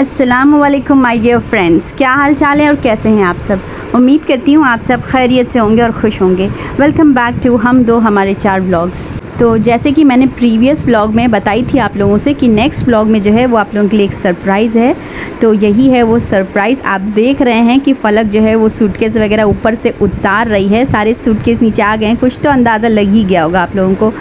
अस्सलामुअलैकुम my dear friends, क्या हाल चाल है और कैसे हैं आप सब। उम्मीद करती हूँ आप सब खैरियत से होंगे और खुश होंगे। वेलकम बैक टू हम दो हमारे चार व्लॉग्स। तो जैसे कि मैंने प्रीवियस व्लॉग में बताई थी आप लोगों से कि नेक्स्ट व्लॉग में जो है वो आप लोगों के लिए एक सरप्राइज़ है। तो यही है वो सरप्राइज़। आप देख रहे हैं कि फलक जो है वो सूटकेस वगैरह ऊपर से उतार रही है। सारे सूटकेस नीचे आ गए हैं, कुछ तो अंदाज़ा लग ही गया होगा आप लोगों को।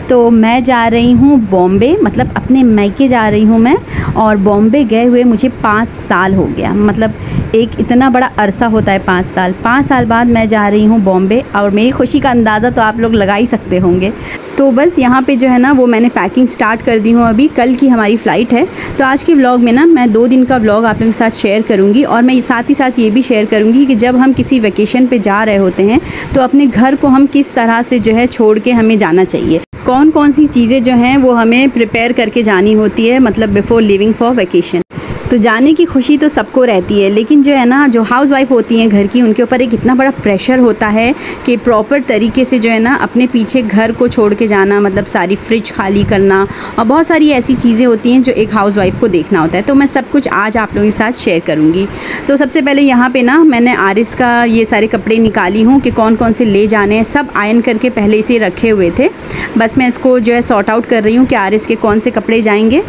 तो मैं जा रही हूँ बॉम्बे, मतलब अपने मायके जा रही हूँ मैं। और बॉम्बे गए हुए मुझे 5 साल हो गया, मतलब एक इतना बड़ा अरसा होता है 5 साल। 5 साल बाद मैं जा रही हूँ बॉम्बे और मेरी खुशी का अंदाज़ा तो आप लोग लगा ही सकते होंगे। तो बस यहाँ पे जो है ना वो मैंने पैकिंग स्टार्ट कर दी हूँ। अभी कल की हमारी फ़्लाइट है। तो आज के व्लॉग में ना मैं 2 दिन का व्लॉग आप लोगों के साथ शेयर करूँगी। और मैं साथ ही साथ ये भी शेयर करूँगी कि जब हम किसी वेकेशन पे जा रहे होते हैं तो अपने घर को हम किस तरह से जो है छोड़ के हमें जाना चाहिए, कौन कौन सी चीज़ें जो हैं वो हमें प्रिपेयर करके जानी होती है, मतलब बिफ़ोर लिविंग फॉर वेकेशन। तो जाने की खुशी तो सबको रहती है, लेकिन जो है ना जो हाउस वाइफ होती हैं घर की, उनके ऊपर एक इतना बड़ा प्रेशर होता है कि प्रॉपर तरीके से जो है ना अपने पीछे घर को छोड़ के जाना, मतलब सारी फ्रिज खाली करना और बहुत सारी ऐसी चीज़ें होती हैं जो एक हाउस वाइफ को देखना होता है। तो मैं सब कुछ आज आप लोगों के साथ शेयर करूँगी। तो सबसे पहले यहाँ पर ना मैंने आरिस का ये सारे कपड़े निकाली हूँ कि कौन कौन से ले जाने हैं। सब आयरन करके पहले से रखे हुए थे, बस मैं इसको जो है सॉर्ट आउट कर रही हूँ कि आरिस के कौन से कपड़े जाएंगे।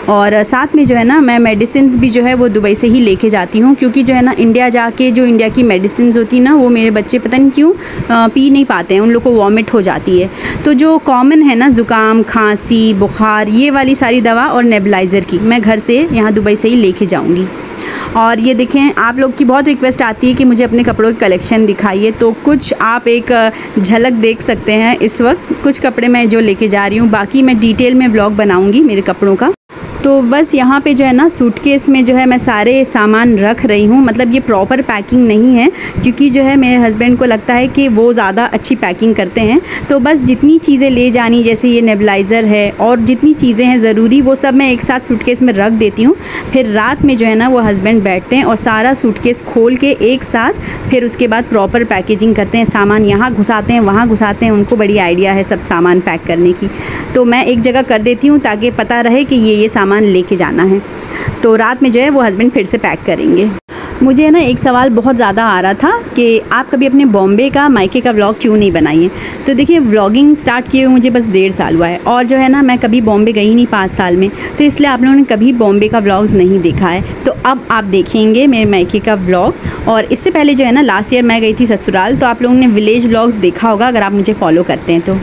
और साथ में जो है ना मैं मेडिसिन भी जो है वो दुबई से ही लेके जाती हूँ, क्योंकि जो है ना इंडिया जाके जो इंडिया की मेडिसिन होती ना वो मेरे बच्चे पता नहीं क्यों पी नहीं पाते हैं, उन लोग को वॉमिट हो जाती है। तो जो कॉमन है ना ज़ुकाम, खांसी, बुखार, ये वाली सारी दवा और नेबुलाइज़र की मैं घर से यहाँ दुबई से ही लेके जाऊँगी। और ये देखें, आप लोग की बहुत रिक्वेस्ट आती है कि मुझे अपने कपड़ों की कलेक्शन दिखाइए, तो कुछ आप एक झलक देख सकते हैं। इस वक्त कुछ कपड़े मैं जो लेके जा रही हूँ, बाकी मैं डिटेल में व्लॉग बनाऊँगी मेरे कपड़ों का। तो बस यहाँ पे जो है ना सूटकेस में जो है मैं सारे सामान रख रही हूँ, मतलब ये प्रॉपर पैकिंग नहीं है, क्योंकि जो है मेरे हस्बैंड को लगता है कि वो ज़्यादा अच्छी पैकिंग करते हैं। तो बस जितनी चीज़ें ले जानी, जैसे ये नेबुलाइज़र है और जितनी चीज़ें हैं ज़रूरी, वो सब मैं एक साथ सूटकेस में रख देती हूँ। फिर रात में जो है ना वो हस्बैंड बैठते हैं और सारा सूटकेस खोल के एक साथ फिर उसके बाद प्रॉपर पैकेजिंग करते हैं। सामान यहाँ घुसाते हैं, वहाँ घुसाते हैं, उनको बड़ी आइडिया है सब सामान पैक करने की। तो मैं एक जगह कर देती हूँ ताकि पता रहे कि ये सामान लेके जाना है। तो रात में जो है वो हस्बैंड फिर से पैक करेंगे। मुझे है ना एक सवाल बहुत ज़्यादा आ रहा था कि आप कभी अपने बॉम्बे का मायके का व्लॉग क्यों नहीं बनाइए। तो देखिए, व्लॉगिंग स्टार्ट किए हुए मुझे बस 1.5 साल हुआ है और जो है ना मैं कभी बॉम्बे गई नहीं 5 साल में, तो इसलिए आप लोगों ने कभी बॉम्बे का व्लॉग्स नहीं देखा है। तो अब आप देखेंगे मेरे मायके का व्लॉग। और इससे पहले जो है ना लास्ट ईयर मैं गई थी ससुराल, तो आप लोगों ने विलेज व्लॉग्स देखा होगा अगर आप मुझे फॉलो करते हैं तो।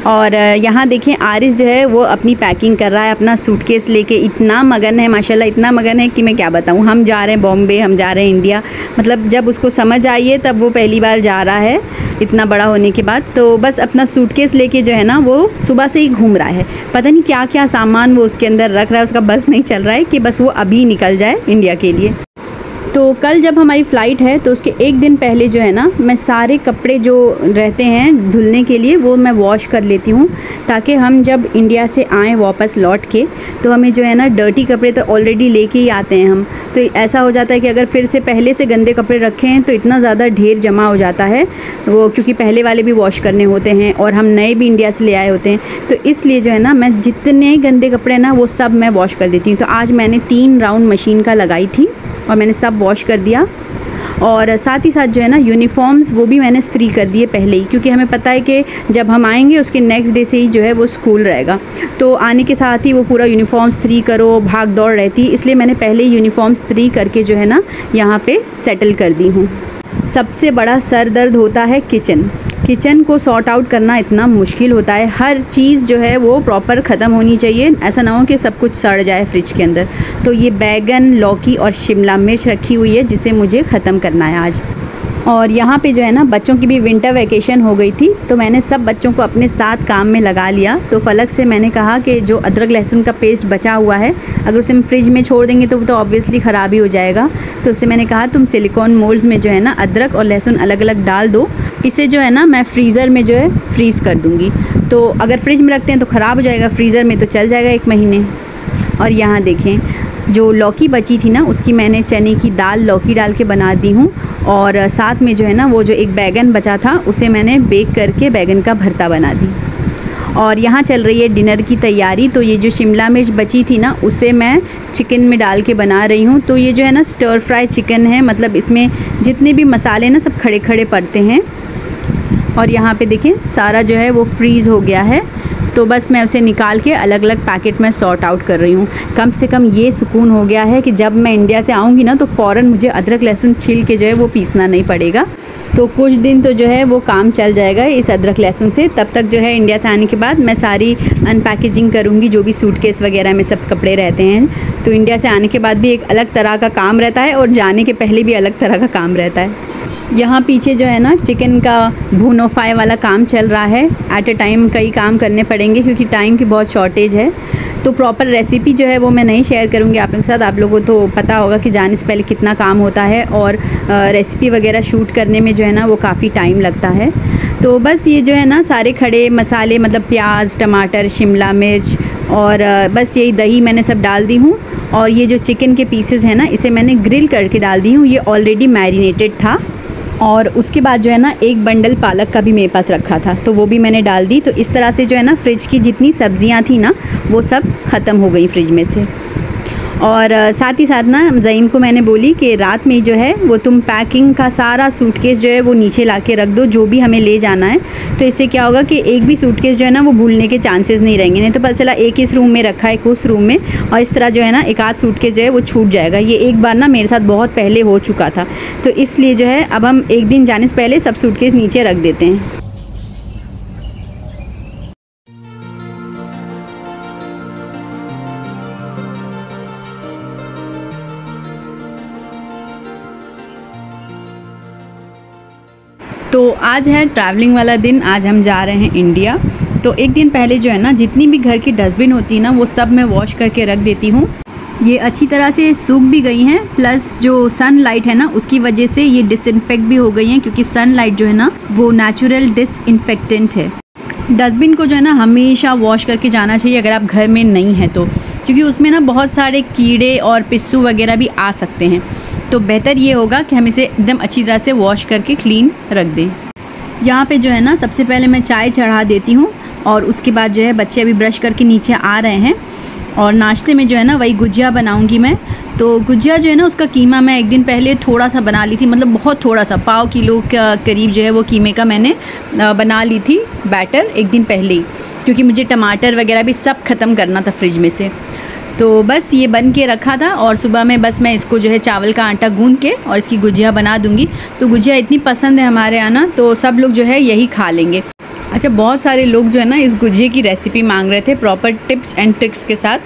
और यहाँ देखें, आरिस जो है वो अपनी पैकिंग कर रहा है, अपना सूटकेस लेके इतना मगन है, माशाल्लाह इतना मगन है कि मैं क्या बताऊँ। हम जा रहे हैं बॉम्बे, हम जा रहे हैं इंडिया, मतलब जब उसको समझ आई है तब वो पहली बार जा रहा है इतना बड़ा होने के बाद। तो बस अपना सूटकेस लेके जो है ना वो सुबह से ही घूम रहा है, पता नहीं क्या क्या सामान वो उसके अंदर रख रहा है। उसका बस नहीं चल रहा है कि बस वो अभी निकल जाए इंडिया के लिए। तो कल जब हमारी फ़्लाइट है तो उसके एक दिन पहले जो है ना मैं सारे कपड़े जो रहते हैं धुलने के लिए वो मैं वॉश कर लेती हूँ, ताकि हम जब इंडिया से आएँ वापस लौट के तो हमें जो है ना डर्टी कपड़े तो ऑलरेडी लेके ही आते हैं हम। तो ऐसा हो जाता है कि अगर फिर से पहले से गंदे कपड़े रखें तो इतना ज़्यादा ढेर जमा हो जाता है वो, क्योंकि पहले वाले भी वॉश करने होते हैं और हम नए भी इंडिया से ले आए होते हैं। तो इसलिए जो है ना मैं जितने गंदे कपड़े ना वो सब मैं वॉश कर देती हूँ। तो आज मैंने 3 राउंड मशीन का लगाई थी और मैंने सब वॉश कर दिया। और साथ ही साथ जो है ना यूनिफॉर्म्स वो भी मैंने इस्त्री कर दिए पहले ही, क्योंकि हमें पता है कि जब हम आएंगे उसके नेक्स्ट डे से ही जो है वो स्कूल रहेगा। तो आने के साथ ही वो पूरा यूनिफॉर्म इस्त्री करो, भाग दौड़ रहती है, इसलिए मैंने पहले ही यूनिफॉर्म इस्त्री करके जो है ना यहाँ पे सेटल कर दी हूँ। सबसे बड़ा सर दर्द होता है किचन को सॉर्ट आउट करना इतना मुश्किल होता है। हर चीज़ जो है वो प्रॉपर ख़त्म होनी चाहिए, ऐसा ना हो कि सब कुछ सड़ जाए फ्रिज के अंदर। तो ये बैगन, लौकी और शिमला मिर्च रखी हुई है जिसे मुझे ख़त्म करना है आज। और यहाँ पे जो है ना बच्चों की भी विंटर वैकेशन हो गई थी, तो मैंने सब बच्चों को अपने साथ काम में लगा लिया। तो फलक से मैंने कहा कि जो अदरक लहसुन का पेस्ट बचा हुआ है अगर उसे हम फ्रिज में छोड़ देंगे तो वो तो ऑब्वियसली ख़राब ही हो जाएगा। तो उससे मैंने कहा तुम सिलिकॉन मोल्ड्स में जो है ना अदरक और लहसुन अलग अलग डाल दो, इसे जो है ना मैं फ्रीज़र में जो है फ्रीज़ कर दूँगी। तो अगर फ्रिज में रखते हैं तो ख़राब हो जाएगा, फ्रीज़र में तो चल जाएगा 1 महीने। और यहाँ देखें, जो लौकी बची थी ना उसकी मैंने चने की दाल लौकी डाल के बना दी हूँ। और साथ में जो है ना वो जो एक बैगन बचा था उसे मैंने बेक करके बैगन का भरता बना दी। और यहाँ चल रही है डिनर की तैयारी। तो ये जो शिमला मिर्च बची थी ना, उसे मैं चिकन में डाल के बना रही हूँ। तो ये जो है ना स्टर फ्राई चिकन है, मतलब इसमें जितने भी मसाले ना सब खड़े खड़े पड़ते हैं। और यहाँ पे देखें सारा जो है वो फ्रीज़ हो गया है। तो बस मैं उसे निकाल के अलग अलग पैकेट में सॉर्ट आउट कर रही हूँ। कम से कम ये सुकून हो गया है कि जब मैं इंडिया से आऊँगी ना तो फ़ौरन मुझे अदरक लहसुन छील के जो है वो पीसना नहीं पड़ेगा। तो कुछ दिन तो जो है वो काम चल जाएगा इस अदरक लहसुन से। तब तक जो है इंडिया से आने के बाद मैं सारी अनपैकेजिंग करूँगी, जो भी सूटकेस वगैरह में सब कपड़े रहते हैं। तो इंडिया से आने के बाद भी एक अलग तरह का काम रहता है और जाने के पहले भी अलग तरह का काम रहता है। यहाँ पीछे जो है ना चिकन का भूनो फ्राई वाला काम चल रहा है। एट ए टाइम कई काम करने पड़ेंगे क्योंकि टाइम की बहुत शॉर्टेज है। तो प्रॉपर रेसिपी जो है वो मैं नहीं शेयर करूँगी आप लोगों के साथ। आप लोगों को तो पता होगा कि जाने से पहले कितना काम होता है और रेसिपी वगैरह शूट करने में जो है ना वो काफ़ी टाइम लगता है। तो बस ये जो है ना सारे खड़े मसाले, मतलब प्याज, टमाटर, शिमला मिर्च और बस यही दही मैंने सब डाल दी हूँ। और ये जो चिकन के पीसेस हैं ना इसे मैंने ग्रिल करके डाल दी हूँ। ये ऑलरेडी मैरिनेटेड था। और उसके बाद जो है ना एक बंडल पालक का भी मेरे पास रखा था, तो वो भी मैंने डाल दी। तो इस तरह से जो है ना फ्रिज की जितनी सब्जियां थी ना वो सब ख़त्म हो गई फ्रिज में से। और साथ ही साथ ना ज़ईम को मैंने बोली कि रात में जो है वो तुम पैकिंग का सारा सूटकेस जो है वो नीचे ला के रख दो, जो भी हमें ले जाना है। तो इससे क्या होगा कि एक भी सूटकेस जो है ना वो भूलने के चांसेस नहीं रहेंगे। नहीं तो पता चला एक इस रूम में रखा है, एक उस रूम में, और इस तरह जो है ना एक आध सूटकेस जो है वो छूट जाएगा। ये एक बार ना मेरे साथ बहुत पहले हो चुका था। तो इसलिए जो है अब हम एक दिन जाने से पहले सब सूटकेस नीचे रख देते हैं। तो आज है ट्रैवलिंग वाला दिन। आज हम जा रहे हैं इंडिया। तो एक दिन पहले जो है ना जितनी भी घर की डस्टबिन होती है ना वो सब मैं वॉश करके रख देती हूँ। ये अच्छी तरह से सूख भी गई हैं, प्लस जो सनलाइट है ना उसकी वजह से ये डिसइंफेक्ट भी हो गई हैं, क्योंकि सनलाइट जो है ना वो नेचुरल डिसइंफेक्टेंट है। डस्टबिन को जो है ना हमेशा वॉश करके जाना चाहिए अगर आप घर में नहीं हैं तो, क्योंकि उसमें ना बहुत सारे कीड़े और पिस्सू वगैरह भी आ सकते हैं। तो बेहतर ये होगा कि हम इसे एकदम अच्छी तरह से वॉश करके क्लीन रख दें। यहाँ पे जो है ना सबसे पहले मैं चाय चढ़ा देती हूँ और उसके बाद जो है बच्चे अभी ब्रश करके नीचे आ रहे हैं। और नाश्ते में जो है ना वही गुजिया बनाऊँगी मैं। तो गुजिया जो है ना उसका कीमा मैं एक दिन पहले थोड़ा सा बना ली थी, मतलब बहुत थोड़ा सा, 1/4 किलो का करीब जो है वो कीमे का मैंने बना ली थी बैटर एक दिन पहले ही, क्योंकि मुझे टमाटर वगैरह भी सब ख़त्म करना था फ्रिज में से। तो बस ये बन के रखा था और सुबह में बस मैं इसको जो है चावल का आटा गूंद के और इसकी गुजिया बना दूंगी। तो गुजिया इतनी पसंद है हमारे यहाँ ना, तो सब लोग जो है यही खा लेंगे। अच्छा, बहुत सारे लोग जो है ना इस गुजिया की रेसिपी मांग रहे थे प्रॉपर टिप्स एंड ट्रिक्स के साथ।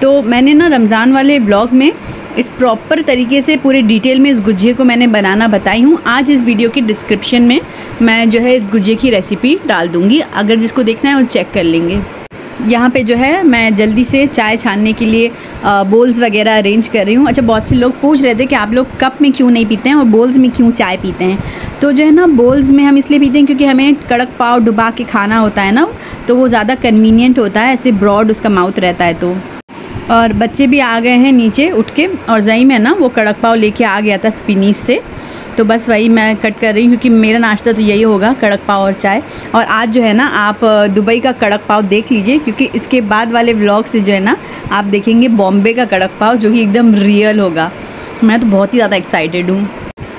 तो मैंने ना रमज़ान वाले ब्लॉग में इस प्रॉपर तरीके से पूरे डिटेल में इस गुजिया को मैंने बनाना बताई हूँ। आज इस वीडियो के डिस्क्रिप्शन में मैं जो है इस गुजिया की रेसिपी डाल दूँगी, अगर जिसको देखना है वो चेक कर लेंगे। यहाँ पे जो है मैं जल्दी से चाय छानने के लिए बोल्स वगैरह अरेंज कर रही हूँ। अच्छा, बहुत से लोग पूछ रहे थे कि आप लोग कप में क्यों नहीं पीते हैं और बोल्स में क्यों चाय पीते हैं। तो जो है ना बोल्स में हम इसलिए पीते हैं क्योंकि हमें कड़क पाव डुबा के खाना होता है ना, तो वो ज़्यादा कन्वीनियंट होता है, ऐसे ब्रॉड उसका माउथ रहता है। तो और बच्चे भी आ गए हैं नीचे उठ के, और ज़ईम है ना वो कड़क पाव लेके आ गया था स्पिनीज से। तो बस वही मैं कट कर रही हूँ क्योंकि मेरा नाश्ता तो यही होगा, कड़क पाव और चाय। और आज जो है ना आप दुबई का कड़क पाव देख लीजिए, क्योंकि इसके बाद वाले व्लॉग से जो है ना आप देखेंगे बॉम्बे का कड़क पाव, जो कि एकदम रियल होगा। मैं तो बहुत ही ज़्यादा एक्साइटेड हूँ।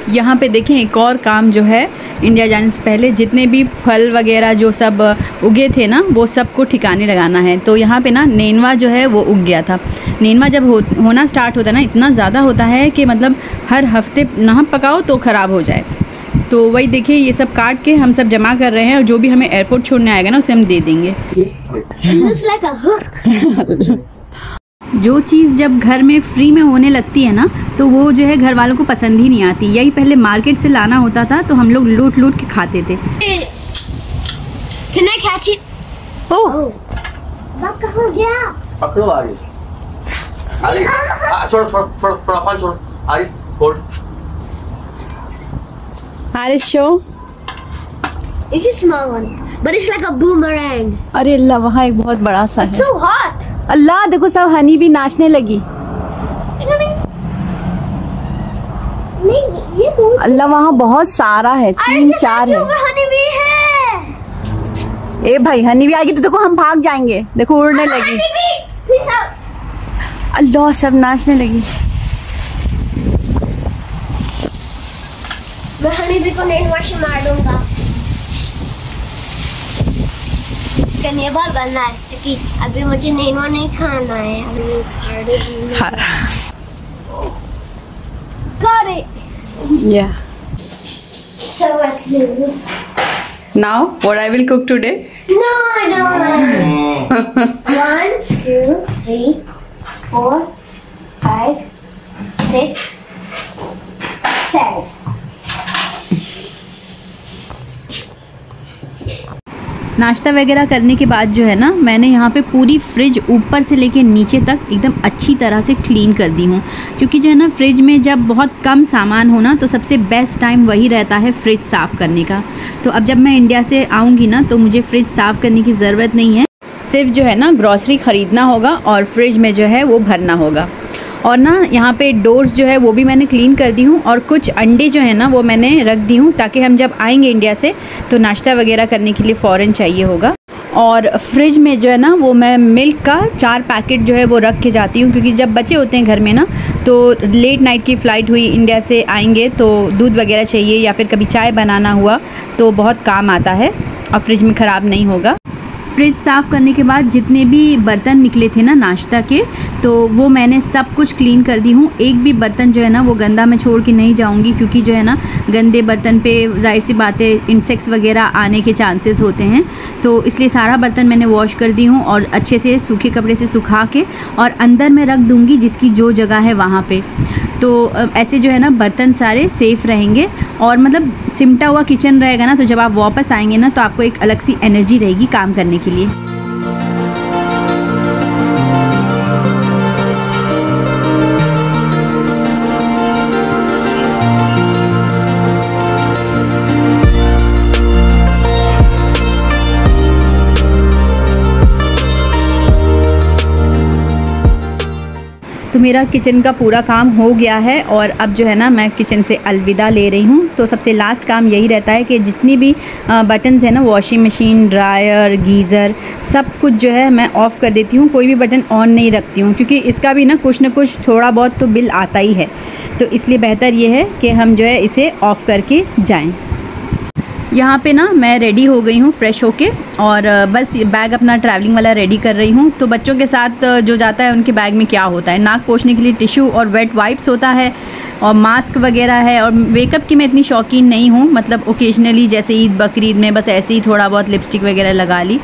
यहाँ पे देखें एक और काम जो है, इंडिया जाने से पहले जितने भी फल वगैरह जो सब उगे थे ना वो सबको ठिकाने लगाना है। तो यहाँ पे ना नेनुआ जो है वो उग गया था। नेनुआ जब होना स्टार्ट होता है ना इतना ज़्यादा होता है कि मतलब हर हफ्ते ना पकाओ तो ख़राब हो जाए। तो वही देखिए ये सब काट के हम सब जमा कर रहे हैं, और जो भी हमें एयरपोर्ट छोड़ने आएगा ना उसे हम दे देंगे। जो चीज़ जब घर में फ्री में होने लगती है ना तो वो जो है घर वालों को पसंद ही नहीं आती। यही पहले मार्केट से लाना होता था तो हम लोग लूट लूट के खाते थे। Can I catch it? Oh. हो गया। पकड़ो आरिफ। आरिफ, छोड़ छोड़ छोड़ थोड़ा फोन छोड़। Arif hold. Arif show. It's a small one, but it's like a boomerang. अरे अल्लाह, वहाँ एक बहुत बड़ा सा है। So hot. अल्लाह देखो, सब हनी भी नाचने लगी। नहीं ये बहुत। अल्लाह, वहाँ बहुत सारा है, 3-4 है। हनी भी है। ए भाई हनी भी आएगी तो देखो हम भाग जाएंगे। देखो उड़ने लगी। अल्लाह सब नाचने लगी। मैं हनी भी को नहीं वाश मार दूंगा। कन्या बाल बनना है क्योंकि अभी मुझे नेनवा नहीं खाना है। Got it. Yeah. So let's do it. Now what I will cook today? No, I don't want. 1, 2, 3, 4, 5, 6, 7. नाश्ता वगैरह करने के बाद जो है ना, मैंने यहाँ पे पूरी फ्रिज ऊपर से लेके नीचे तक एकदम अच्छी तरह से क्लीन कर दी हूँ। क्योंकि जो है ना, फ्रिज में जब बहुत कम सामान हो ना, तो सबसे बेस्ट टाइम वही रहता है फ्रिज साफ़ करने का। तो अब जब मैं इंडिया से आऊँगी ना, तो मुझे फ्रिज साफ़ करने की ज़रूरत नहीं है। सिर्फ जो है ना, ग्रॉसरी ख़रीदना होगा और फ्रिज में जो है वो भरना होगा। और ना यहाँ पे डोर्स जो है वो भी मैंने क्लीन कर दी हूँ, और कुछ अंडे जो है ना वो मैंने रख दी हूँ, ताकि हम जब आएंगे इंडिया से तो नाश्ता वगैरह करने के लिए फ़ौरन चाहिए होगा। और फ्रिज में जो है ना, वो मैं मिल्क का 4 पैकेट जो है वो रख के जाती हूँ, क्योंकि जब बच्चे होते हैं घर में ना, तो लेट नाइट की फ़्लाइट हुई, इंडिया से आएंगे तो दूध वगैरह चाहिए, या फिर कभी चाय बनाना हुआ तो बहुत काम आता है और फ्रिज में ख़राब नहीं होगा। फ्रिज साफ़ करने के बाद जितने भी बर्तन निकले थे ना नाश्ता के, तो वो मैंने सब कुछ क्लीन कर दी हूँ। एक भी बर्तन जो है ना वो गंदा मैं छोड़ के नहीं जाऊँगी, क्योंकि जो है ना, गंदे बर्तन पे जाहिर सी बात है इंसेक्ट्स वगैरह आने के चांसेस होते हैं। तो इसलिए सारा बर्तन मैंने वॉश कर दी हूँ, और अच्छे से सूखे कपड़े से सुखा के और अंदर में रख दूँगी, जिसकी जो जगह है वहाँ पर। तो ऐसे जो है ना, बर्तन सारे सेफ़ रहेंगे, और मतलब सिमटा हुआ किचन रहेगा ना, तो जब आप वापस आएंगे ना, तो आपको एक अलग सी एनर्जी रहेगी काम करने के लिए। तो मेरा किचन का पूरा काम हो गया है, और अब जो है ना, मैं किचन से अलविदा ले रही हूँ। तो सबसे लास्ट काम यही रहता है कि जितनी भी बटन्स हैं ना, वॉशिंग मशीन, ड्रायर, गीज़र, सब कुछ जो है मैं ऑफ़ कर देती हूँ। कोई भी बटन ऑन नहीं रखती हूँ, क्योंकि इसका भी ना कुछ ना कुछ थोड़ा बहुत तो बिल आता ही है। तो इसलिए बेहतर ये है कि हम जो है इसे ऑफ़ करके जाएँ। यहाँ पे ना मैं रेडी हो गई हूँ फ्रेश होके, और बस बैग अपना ट्रैवलिंग वाला रेडी कर रही हूँ। तो बच्चों के साथ जो जाता है उनके बैग में क्या होता है, नाक पोंछने के लिए टिश्यू और वेट वाइप्स होता है, और मास्क वगैरह है। और मेकअप की मैं इतनी शौकीन नहीं हूँ, मतलब ओकेजनली जैसे ईद बकरीद में बस ऐसे ही थोड़ा बहुत लिपस्टिक वगैरह लगा ली।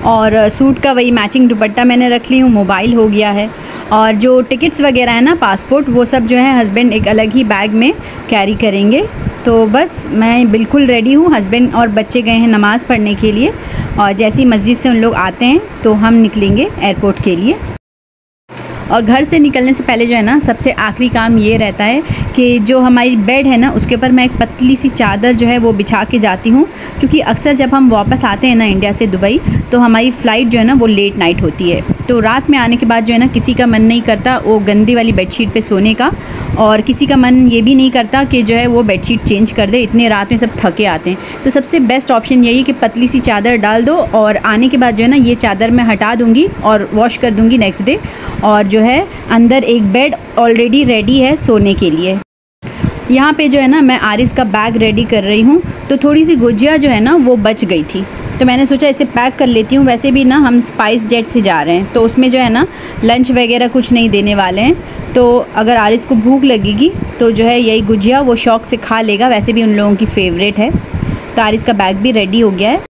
और सूट का वही मैचिंग दुपट्टा मैंने रख ली हूँ, मोबाइल हो गया है। और जो टिकट्स वगैरह है ना, पासपोर्ट, वो सब जो है हस्बैंड एक अलग ही बैग में कैरी करेंगे। तो बस मैं बिल्कुल रेडी हूँ। हस्बैंड और बच्चे गए हैं नमाज़ पढ़ने के लिए, और जैसे ही मस्जिद से उन लोग आते हैं तो हम निकलेंगे एयरपोर्ट के लिए। और घर से निकलने से पहले जो है ना, सबसे आखिरी काम ये रहता है कि जो हमारी बेड है ना, उसके ऊपर मैं एक पतली सी चादर जो है वो बिछा के जाती हूँ। क्योंकि अक्सर जब हम वापस आते हैं ना इंडिया से दुबई, तो हमारी फ़्लाइट जो है ना वो लेट नाइट होती है। तो रात में आने के बाद जो है ना, किसी का मन नहीं करता वो गंदी वाली बेडशीट पे सोने का, और किसी का मन ये भी नहीं करता कि जो है वो बेडशीट चेंज कर दे, इतने रात में सब थके आते हैं। तो सबसे बेस्ट ऑप्शन यही है कि पतली सी चादर डाल दो, और आने के बाद जो है ना, ये चादर मैं हटा दूँगी और वॉश कर दूँगी नेक्स्ट डे। और जो है अंदर एक बेड ऑलरेडी रेडी है सोने के लिए। यहाँ पे जो है ना, मैं आरिस का बैग रेडी कर रही हूँ। तो थोड़ी सी गुजिया जो है ना वो बच गई थी, तो मैंने सोचा इसे पैक कर लेती हूँ। वैसे भी ना हम स्पाइस जेट से जा रहे हैं, तो उसमें जो है ना लंच वगैरह कुछ नहीं देने वाले हैं। तो अगर आरिस को भूख लगेगी तो जो है यही गुजिया वो शौक़ से खा लेगा, वैसे भी उन लोगों की फ़ेवरेट है। तो आरिस का बैग भी रेडी हो गया है।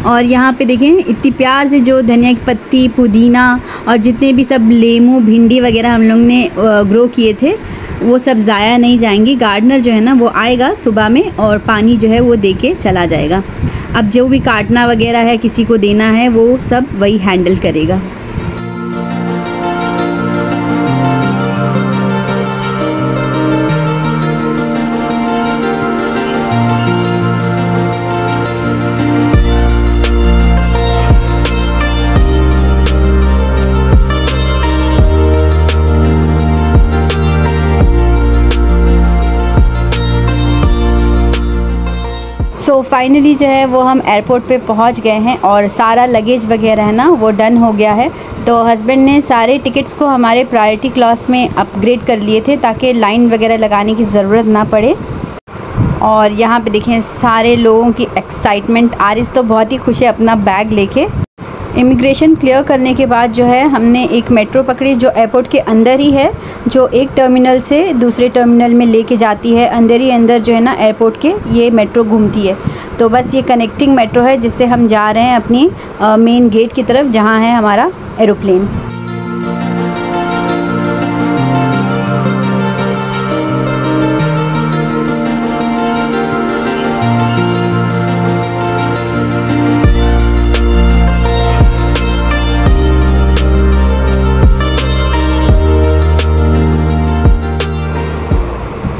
और यहाँ पे देखें, इतनी प्यार से जो धनिया की पत्ती, पुदीना और जितने भी सब लेमू, भिंडी वगैरह हम लोग ने ग्रो किए थे, वो सब ज़ाया नहीं जाएंगी। गार्डनर जो है ना वो आएगा सुबह में, और पानी जो है वो दे के चला जाएगा। अब जो भी काटना वगैरह है, किसी को देना है, वो सब वही हैंडल करेगा। सो फाइनली जो है वो हम एयरपोर्ट पे पहुंच गए हैं और सारा लगेज वगैरह है ना वो डन हो गया है। तो हस्बैंड ने सारे टिकट्स को हमारे प्रायोरिटी क्लास में अपग्रेड कर लिए थे ताकि लाइन वगैरह लगाने की ज़रूरत ना पड़े। और यहाँ पे देखें सारे लोगों की एक्साइटमेंट। आरिस तो बहुत ही खुश है अपना बैग लेके। इमिग्रेशन क्लियर करने के बाद जो है हमने एक मेट्रो पकड़ी जो एयरपोर्ट के अंदर ही है, जो एक टर्मिनल से दूसरे टर्मिनल में लेके जाती है। अंदर ही अंदर जो है ना एयरपोर्ट के ये मेट्रो घूमती है। तो बस ये कनेक्टिंग मेट्रो है जिससे हम जा रहे हैं अपनी मेन गेट की तरफ जहाँ है हमारा एरोप्लेन।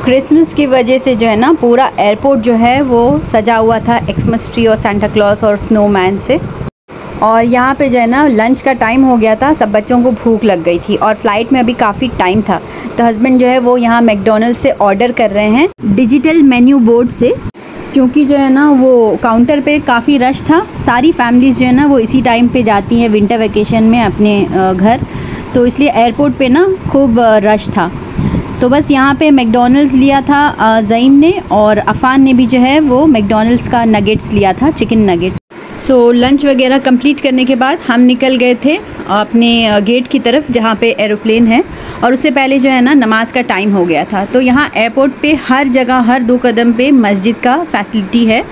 क्रिसमस की वजह से जो है ना पूरा एयरपोर्ट जो है वो सजा हुआ था एक्समस ट्री और सांता क्लॉज और स्नोमैन से। और यहाँ पे जो है ना लंच का टाइम हो गया था, सब बच्चों को भूख लग गई थी और फ़्लाइट में अभी काफ़ी टाइम था। तो हस्बैंड जो है वो यहाँ मैकडॉनल्ड्स से ऑर्डर कर रहे हैं डिजिटल मेन्यू बोर्ड से, क्योंकि जो है ना वो काउंटर पे काफ़ी रश था। सारी फैमिलीज़ जो है ना वो इसी टाइम पे जाती हैं विंटर वेकेशन में अपने घर, तो इसलिए एयरपोर्ट पे ना खूब रश था। तो बस यहाँ पे मैकडॉनल्ड्स लिया था ज़ईम ने, और अफ़ान ने भी जो है वो मैकडॉनल्ड्स का नगेट्स लिया था, चिकन नगेट। सो लंच वगैरह कंप्लीट करने के बाद हम निकल गए थे अपने गेट की तरफ जहाँ पे एरोप्लेन है। और उससे पहले जो है ना नमाज का टाइम हो गया था। तो यहाँ एयरपोर्ट पे हर जगह हर 2 कदम पे मस्जिद का फैसिलिटी है।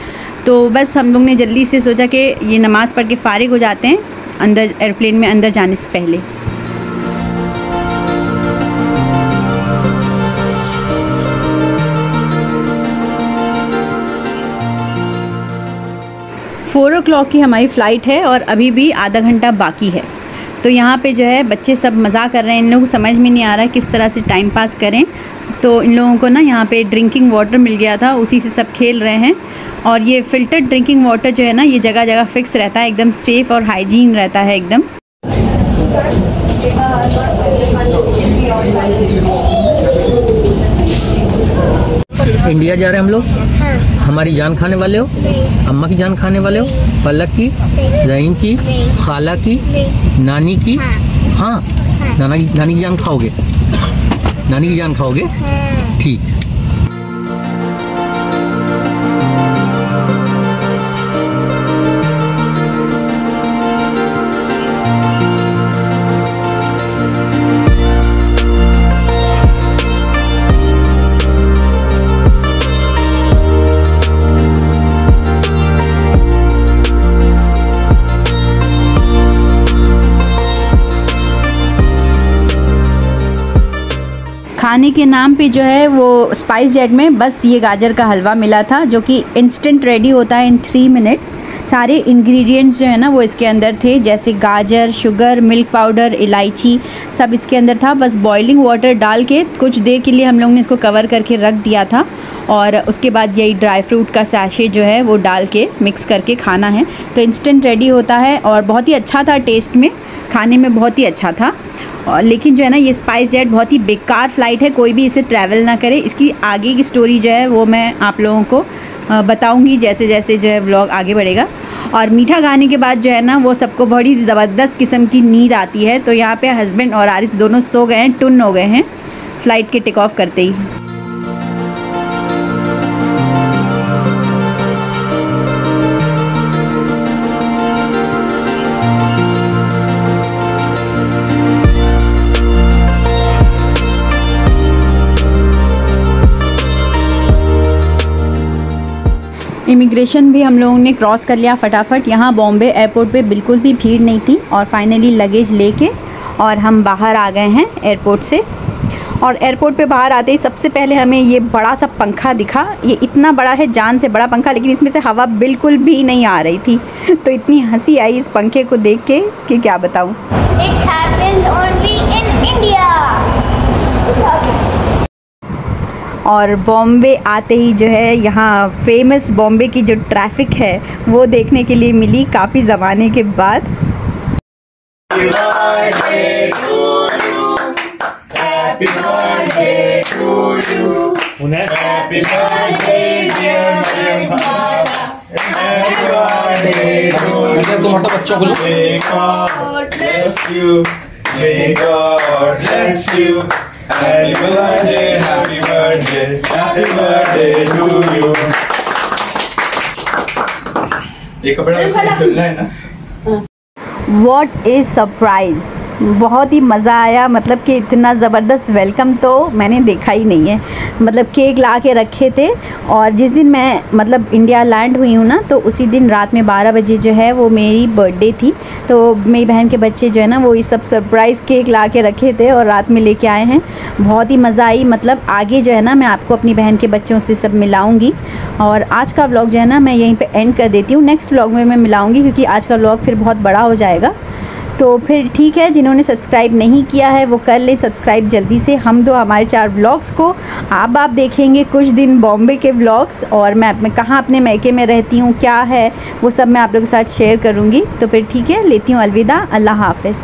तो बस हम लोग ने जल्दी से सोचा कि ये नमाज़ पढ़ के फ़ारिग हो जाते हैं अंदर एरोप्लेन में अंदर जाने से पहले। फोर ओ क्लॉक की हमारी फ़्लाइट है और अभी भी आधा घंटा बाकी है। तो यहाँ पे जो है बच्चे सब मज़ा कर रहे हैं। इन लोगों को समझ में नहीं आ रहा है किस तरह से टाइम पास करें। तो इन लोगों को ना यहाँ पे ड्रिंकिंग वाटर मिल गया था, उसी से सब खेल रहे हैं। और ये फ़िल्टर्ड ड्रिंकिंग वाटर जो है ना ये जगह जगह फ़िक्स रहता है, एकदम सेफ़ और हाइजीन रहता है एकदम। इंडिया जा रहे हैं हम लोग। हाँ। हमारी जान खाने वाले हो? अम्मा की जान खाने वाले हो? फलक की, ज़ईम की, खाला की, नानी की? हाँ, हाँ। नानी की जान खाओगे? नानी की जान खाओगे? ठीक। खाने के नाम पे जो है वो स्पाइस जेट में बस ये गाजर का हलवा मिला था जो कि इंस्टेंट रेडी होता है इन 3 मिनट्स। सारे इंग्रेडिएंट्स जो है ना वो इसके अंदर थे, जैसे गाजर, शुगर, मिल्क पाउडर, इलायची, सब इसके अंदर था। बस बॉइलिंग वाटर डाल के कुछ देर के लिए हम लोग ने इसको कवर करके रख दिया था और उसके बाद यही ड्राई फ्रूट का सैशे जो है वो डाल के मिक्स करके खाना है। तो इंस्टेंट रेडी होता है और बहुत ही अच्छा था टेस्ट में, खाने में बहुत ही अच्छा था। और लेकिन जो है ना ये स्पाइस जेट बहुत ही बेकार फ़्लाइट है, कोई भी इसे ट्रैवल ना करे। इसकी आगे की स्टोरी जो है वो मैं आप लोगों को बताऊंगी जैसे जैसे जो है व्लॉग आगे बढ़ेगा। और मीठा खाने के बाद जो है ना वो सबको बड़ी ज़बरदस्त किस्म की नींद आती है। तो यहाँ पे हस्बैंड और आरिस दोनों सो गए हैं, टुन हो गए हैं फ़्लाइट के टेक ऑफ करते ही। इमिग्रेशन भी हम लोगों ने क्रॉस कर लिया फटाफट। यहाँ बॉम्बे एयरपोर्ट पे बिल्कुल भी भीड़ नहीं थी और फाइनली लगेज लेके और हम बाहर आ गए हैं एयरपोर्ट से। और एयरपोर्ट पे बाहर आते ही सबसे पहले हमें ये बड़ा सा पंखा दिखा। ये इतना बड़ा है, जान से बड़ा पंखा, लेकिन इसमें से हवा बिल्कुल भी नहीं आ रही थी। तो इतनी हंसी आई इस पंखे को देख के कि क्या बताऊँ। It happens only in India. और बॉम्बे आते ही जो है यहाँ फेमस बॉम्बे की जो ट्रैफिक है वो देखने के लिए मिली काफ़ी ज़माने के बाद। Happy birthday to you. तुम हटो बच्चों को लो। May God bless you. May God bless you. Happy birthday, happy birthday, happy birthday to you. ये कपड़ा वैसे धुलना है ना? वॉट इज़ सरप्राइज़, बहुत ही मज़ा आया। मतलब कि इतना ज़बरदस्त वेलकम तो मैंने देखा ही नहीं है। मतलब केक ला के रखे थे और जिस दिन मैं मतलब इंडिया लैंड हुई हूँ ना, तो उसी दिन रात में 12 बजे जो है वो मेरी बर्थडे थी। तो मेरी बहन के बच्चे जो है ना वो ये सब सरप्राइज़ केक ला के रखे थे और रात में लेके आए हैं। बहुत ही मज़ा आई। मतलब आगे जो है ना मैं आपको अपनी बहन के बच्चों से सब मिलाऊँगी। और आज का व्लॉग जो है ना मैं यहीं पर एंड कर देती हूँ। नेक्स्ट व्लॉग में मैं मिलाऊँगी क्योंकि आज का व्लॉग फिर बहुत बड़ा हो जाएगा। तो फिर ठीक है, जिन्होंने सब्सक्राइब नहीं किया है वो कर ले सब्सक्राइब जल्दी से। हम दो हमारे 4 व्लॉग्स को आप देखेंगे कुछ दिन बॉम्बे के व्लॉग्स, और मैं कहाँ अपने मैके में रहती हूँ, क्या है वो सब मैं आप लोगों के साथ शेयर करूँगी। तो फिर ठीक है, लेती हूँ अलविदा, अल्लाह हाफ़िज़।